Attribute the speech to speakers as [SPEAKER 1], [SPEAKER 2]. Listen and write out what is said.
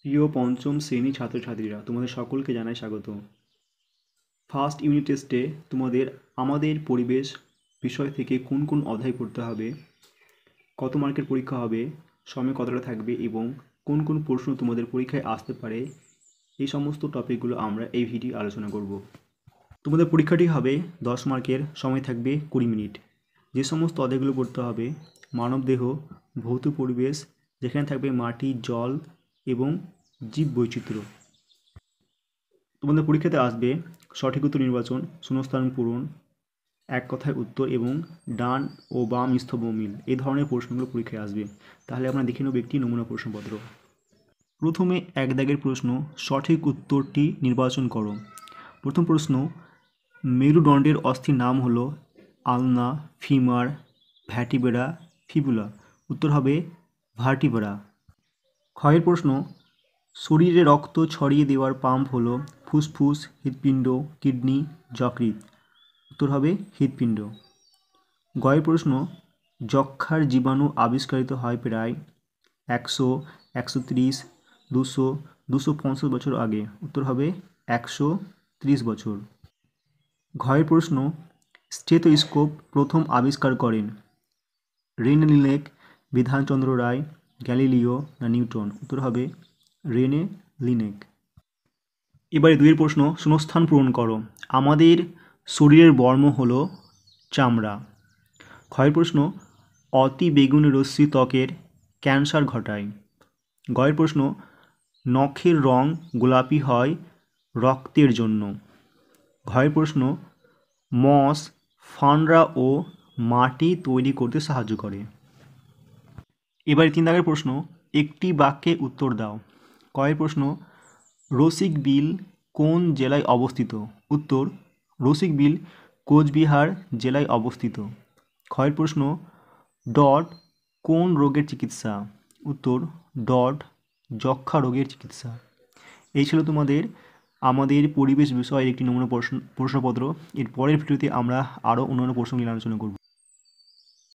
[SPEAKER 1] প্রিয় পঞ্চম শ্রেণী ছাত্রছাত্রীরা, তোমাদের সকলকে জানাই স্বাগত। ফার্স্ট ইউনিট টেস্টে তোমাদের আমাদের পরিবেশ বিষয় থেকে কোন কোন অধ্যায় পড়তে হবে, কত মার্কের পরীক্ষা হবে, সময় কতটা থাকবে এবং কোন কোন প্রশ্ন তোমাদের পরীক্ষায় আসতে পারে, এই সমস্ত টপিকগুলো আমরা এই ভিডিও আলোচনা করব। তোমাদের পরীক্ষাটি হবে 10 মার্কের, সময় থাকবে 20 মিনিট। যে সমস্ত অধ্যায়গুলো পড়তে হবে: মানবদেহ, ভৌত পরিবেশ, যেখানে থাকবে মাটি, জল এবং জীব বৈচিত্র্য। তোমাদের পরীক্ষাতে আসবে সঠিক উত্তর নির্বাচন, শূন্যস্থান পূরণ, এক কথায় উত্তর এবং ডান ও বাম স্তম্ভ মিল, এই ধরনের প্রশ্নগুলো পরীক্ষায় আসবে। তাহলে আমরা দেখে নেব একটি নমুনা প্রশ্নপত্র। প্রথমে এক দাগের প্রশ্ন, সঠিক উত্তরটি নির্বাচন করো। প্রথম প্রশ্ন, মেরুদণ্ডের অস্থির নাম হলো আলনা, ফিমার, ভ্যাটিবেরা, ফিবুলা। উত্তর হবে ভার্টিব্রা। ক্ষয়ের প্রশ্ন, শরীরে রক্ত ছড়িয়ে দেওয়ার পাম্প হলো ফুসফুস, হৃৎপিণ্ড, কিডনি, যকৃৎ। উত্তর হবে হৃৎপিণ্ড। গয়ের প্রশ্ন, যক্ষ্মার জীবাণু আবিষ্কৃত হয় প্রায় 100, 130, 200, 250 বছর আগে। উত্তর হবে 130 বছর। ঘয়ের প্রশ্ন, স্টেথোস্কোপ প্রথম আবিষ্কার করেন রেনে লিনেক, বিধানচন্দ্র রায়, গ্যালিলিও না নিউটন। উত্তর হবে রেনে লিনেক। এবারে দুইয়ের প্রশ্ন, শূন্যস্থান পূরণ করো। আমাদের শরীরের বর্ম হলো চামড়া। ক্ষয়ের প্রশ্ন, অতি বেগুনি রশ্মি ত্বকের ক্যান্সার ঘটায়। গয়ের প্রশ্ন, নখের রং গোলাপি হয় রক্তের জন্য। ঘয়ের প্রশ্ন, মস ফানরা ও মাটি তৈরি করতে সাহায্য করে। এবারে তিন দাগের প্রশ্ন, একটি বাক্যে উত্তর দাও। কয়ের প্রশ্ন, রসিক বিল কোন জেলায় অবস্থিত? উত্তর, রসিক বিল কোচবিহার জেলায় অবস্থিত। ক্ষয়ের প্রশ্ন, ডট কোন রোগের চিকিৎসা? উত্তর, ডট যক্ষ্মা রোগের চিকিৎসা। এই ছিল তোমাদের আমাদের পরিবেশ বিষয়ের একটি নমুনা প্রশ্নপত্র। এর পরের ভিডিওতে আমরা আরও অন্যান্য প্রশ্ন নিয়ে আলোচনা করব।